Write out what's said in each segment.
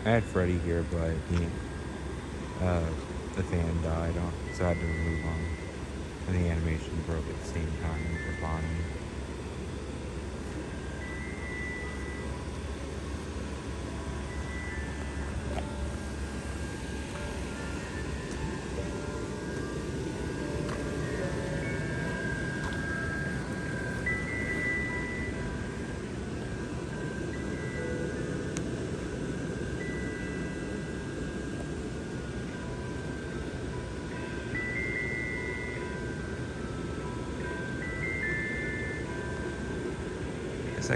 I had Freddy here, but uh, the fan died, so I had to remove him. And the animation broke at the same time for Bonnie.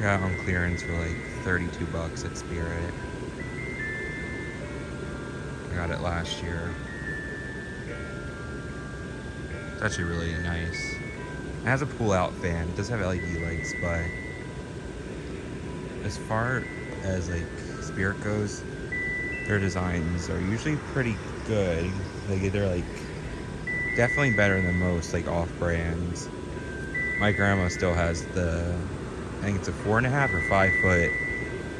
I got on clearance for like 32 bucks at Spirit. I got it last year. It's actually really nice. It has a pull-out fan. It does have LED lights, but as far as like Spirit goes, their designs are usually pretty good. Like they're like definitely better than most like off-brands. My grandma still has I think it's a 4.5 or 5 foot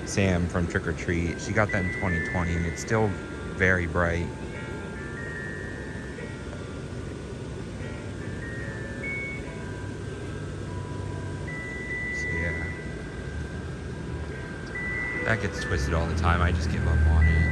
Sam from Trick or Treat. She got that in 2020 and it's still very bright. So yeah. That gets twisted all the time. I just give up on it.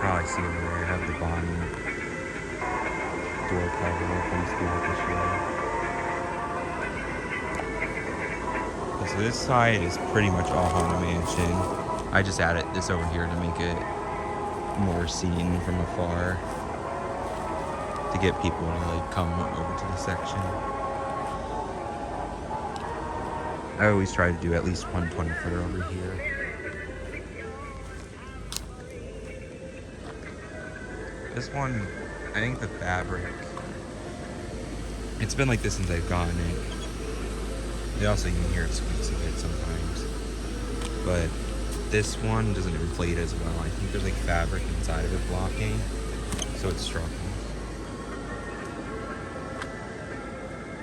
Probably see over there. I have the Bonnie door cover from Spirit this year. So this side is pretty much all Haunted Mansion. I just added this over here to make it more seen from afar, to get people to like come over to the section. I always try to do at least one 20-footer over here. This one, I think the fabric, it's been like this since I've gotten it. Also, you can hear it squeaks a bit sometimes. But this one doesn't inflate as well. I think there's like fabric inside of it blocking, so it's struggling.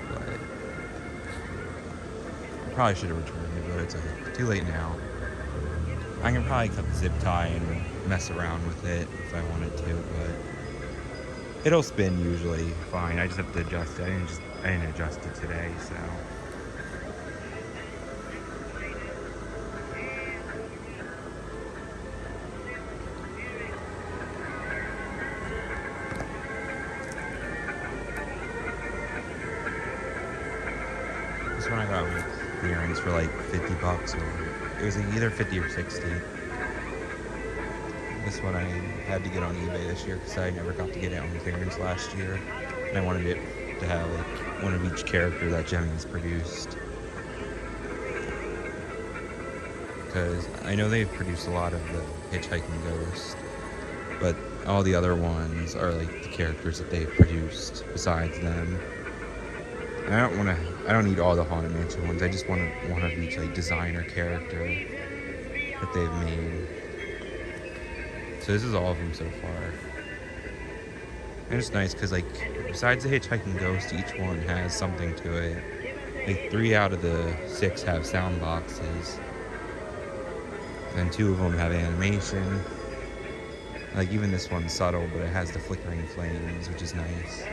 But I probably should have returned it, but it's too late now. I can probably cut the zip tie and mess around with it if I wanted to, but it'll spin usually fine. I just have to adjust it. I didn't adjust it today, so. This one I got with clearance for like 50 bucks, or it was either 50 or 60. This one I had to get on eBay this year because I never got to get it on clearance last year. And I wanted it to have like one of each character that Gemmy's produced. Because I know they've produced a lot of the Hitchhiking Ghost. but all the other ones are like the characters that they've produced besides them. And I don't need all the Haunted Mansion ones. I just want one of each like designer character that they've made. So this is all of them so far. And it's nice because like besides the Hitchhiking Ghost, each one has something to it. Like 3 out of the 6 have sound boxes. And 2 of them have animation. Like even this one's subtle, but it has the flickering flames, which is nice.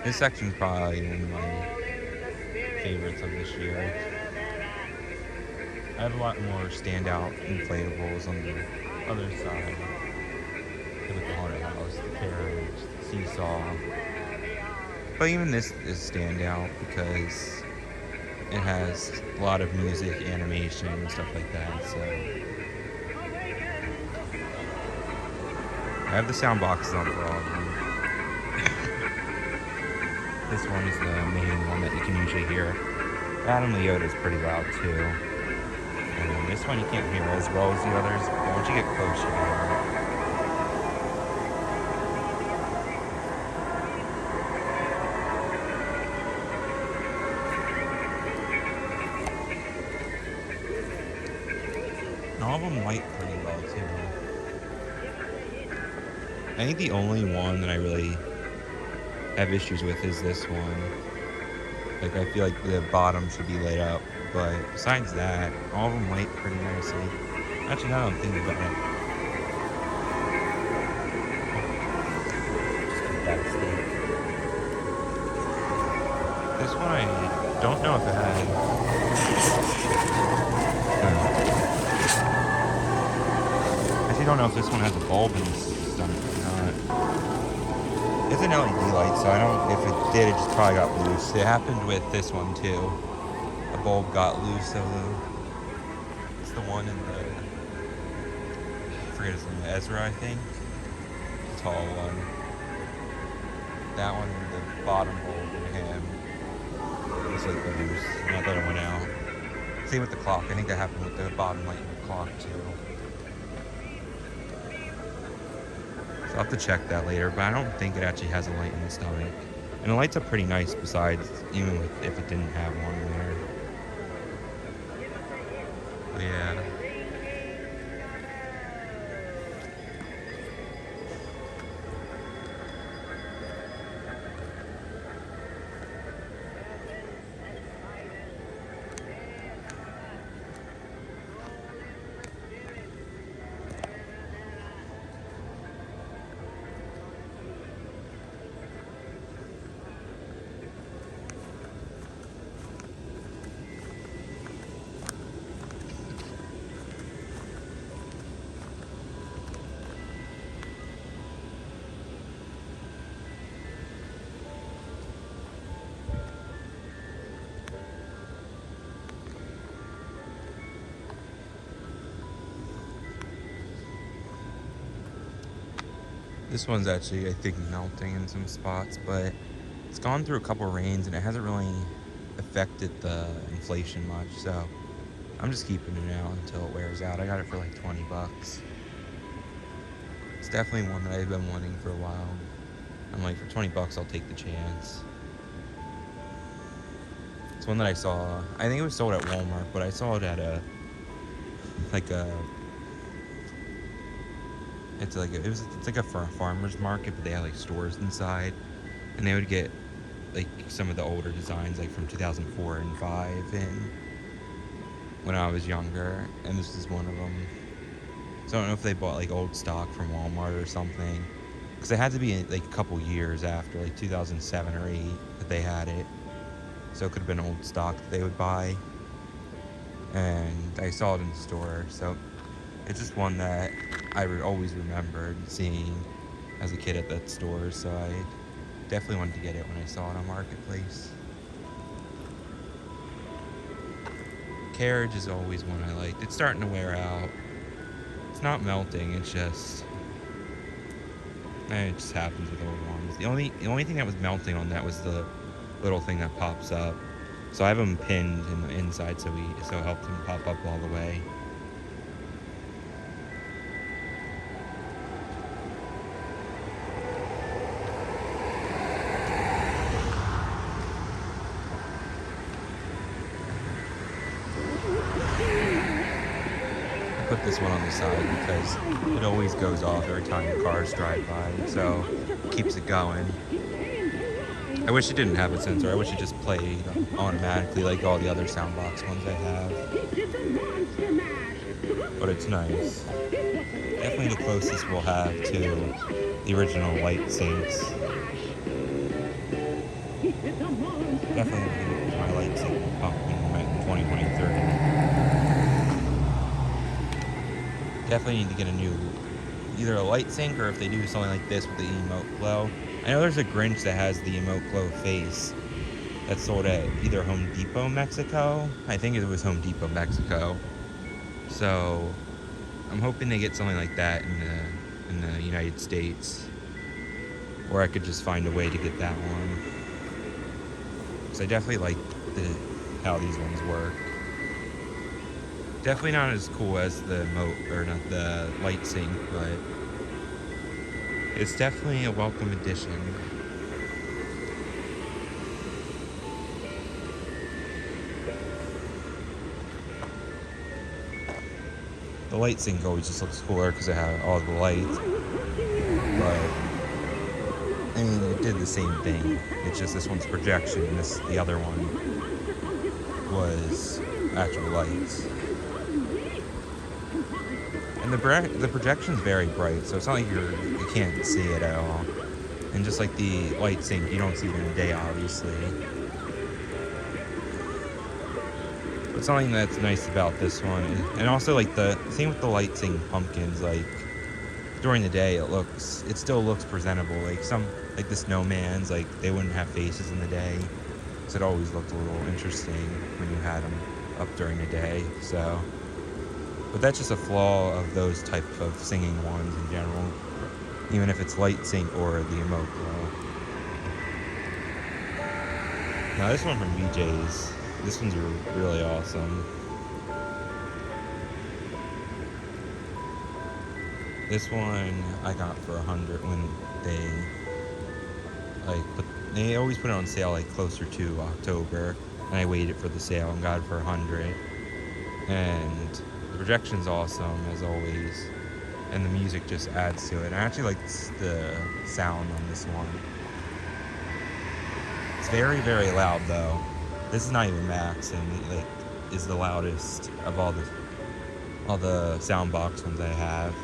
This section's probably one of my favorites of this year. I have a lot more standout inflatables on the other side. Like the haunted house, the carriage, the seesaw. But even this is standout because it has a lot of music, animation, and stuff like that. So I have the sound boxes on for all of them. This one is the main one that you can usually hear. Adam Leota is pretty loud too. And this one you can't hear as well as the others, but once you get close you can hear it. And all of them light pretty well too. I think the only one that I really have issues with is this one. Like I feel like the bottom should be lit up, but besides that, all of them light pretty nicely. Actually, now that I'm thinking about it, just keep that asleep. This one I don't know if it had. I actually don't know if this one has a bulb in the stomach or not. It's an LED light, so I don't. If it did, it just probably got loose. It happened with this one too. A bulb got loose, so it's the one in the. I forget his name. Ezra, I think. The tall one. That one, the bottom bulb in him. It's like loose. Not that it went out. Same with the clock. I think that happened with the bottom light in the clock too. So I'll have to check that later, but I don't think it actually has a light in the stomach. And the lights are pretty nice besides, even if it didn't have one in there. But yeah. This one's actually, I think, melting in some spots, but it's gone through a couple rains and it hasn't really affected the inflation much, so I'm just keeping it now until it wears out. I got it for like 20 bucks. It's definitely one that I've been wanting for a while. I'm like, for 20 bucks, I'll take the chance. It's one that I saw, I think it was sold at Walmart, but I saw it at it's like a farmer's market, but they had like stores inside, and they would get like some of the older designs, like from 2004 and 5 in when I was younger, and this is one of them. So I don't know if they bought like old stock from Walmart or something, because it had to be like a couple years after, like 2007 or 8, that they had it. So it could have been old stock that they would buy, and I saw it in the store. So it's just one that I always remembered seeing as a kid at that store, so I definitely wanted to get it when I saw it on Marketplace. Carriage is always one I liked. It's starting to wear out. It's not melting, it just happens with old ones. The only thing that was melting on that was the little thing that pops up. So I have them pinned in the inside, so it helped them pop up all the way. put this one on the side because it always goes off every time the cars drive by, so it keeps it going. I wish it didn't have a sensor. I wish it just played automatically like all the other Soundbox ones I have. But it's nice. Definitely the closest we'll have to the original light sinks. Definitely gonna get my light sync pumpkin in 2023. Definitely need to get a new, either a light sync or if they do something like this with the emote glow. I know there's a Grinch that has the emote glow face that's sold at either Home Depot Mexico. I think it was Home Depot Mexico. So I'm hoping they get something like that in the United States, or I could just find a way to get that one. Because I definitely like how these ones work. Definitely not as cool as the the light sync, but it's definitely a welcome addition. The light sync always just looks cooler because it had all the lights, but I mean, it did the same thing. It's just this one's projection, and the other one was actual lights. And the projection's very bright, so it's not like you can't see it at all. And just like the light sync, you don't see it in the day, obviously. But something that's nice about this one, and also like the same with the light sync pumpkins, like during the day it still looks presentable. Like the snowmans, like they wouldn't have faces in the day, so it always looked a little interesting when you had them up during the day. So, but that's just a flaw of those type of singing ones in general, even if it's light sync or the emote glow. Now this one from BJ's, this one's really awesome. This one I got for $100 when they always put it on sale like closer to October, and I waited for the sale and got it for $100. And the projection's awesome as always, and the music just adds to it. And I actually like the sound on this one. It's very, very loud though. This is not even max, and like is the loudest of all the Soundbox ones I have.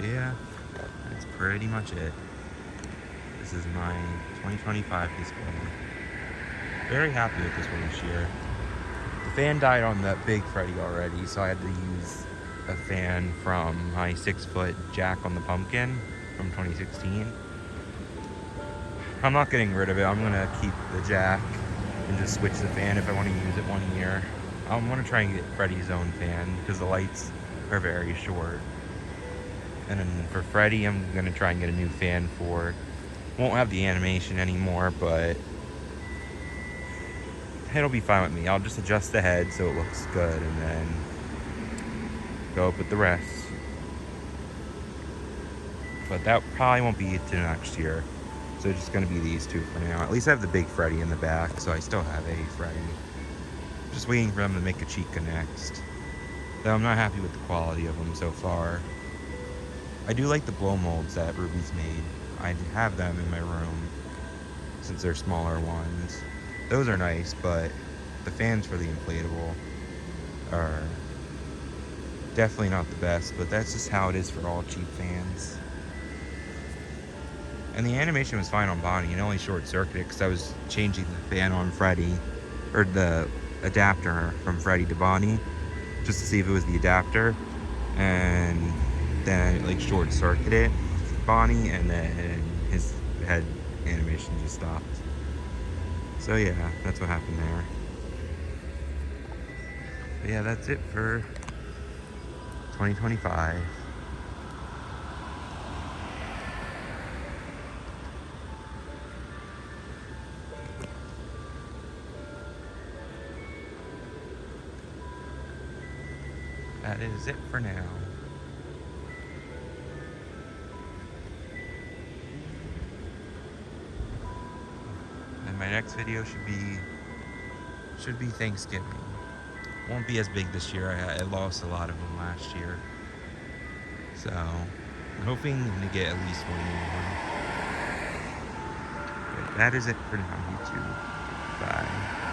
Yeah, that's pretty much it. This is my 2025 display. Very happy with this one this year. The fan died on that Big Freddy already, so I had to use a fan from my 6-foot Jack on the Pumpkin from 2016. I'm not getting rid of it. I'm gonna keep the Jack and just switch the fan if I want to use it one year. I want to try and get Freddy's own fan because the lights are very short. And then for Freddy, I'm gonna try and get a new fan for. Won't have the animation anymore, but it'll be fine with me. I'll just adjust the head so it looks good, and then go up with the rest. But that probably won't be until next year. So it's just gonna be these two for now. At least I have the big Freddy in the back, so I still have a Freddy. Just waiting for them to make a Chica next. Though I'm not happy with the quality of them so far. I do like the blow molds that Ruby's made. I have them in my room since they're smaller ones. Those are nice, but the fans for the inflatable are definitely not the best, but that's just how it is for all cheap fans. And the animation was fine on Bonnie, and only short-circuited because I was changing the fan on Freddy, or the adapter from Freddy to Bonnie, just to see if it was the adapter, and then I short-circuited Bonnie, and then his head animation just stopped. So yeah, that's what happened there. But yeah, that's it for 2025. That is it for now. And my next video should should be Thanksgiving. Won't be as big this year. I lost a lot of them last year. So, I'm hoping to get at least one more. But that is it for now, YouTube. Bye.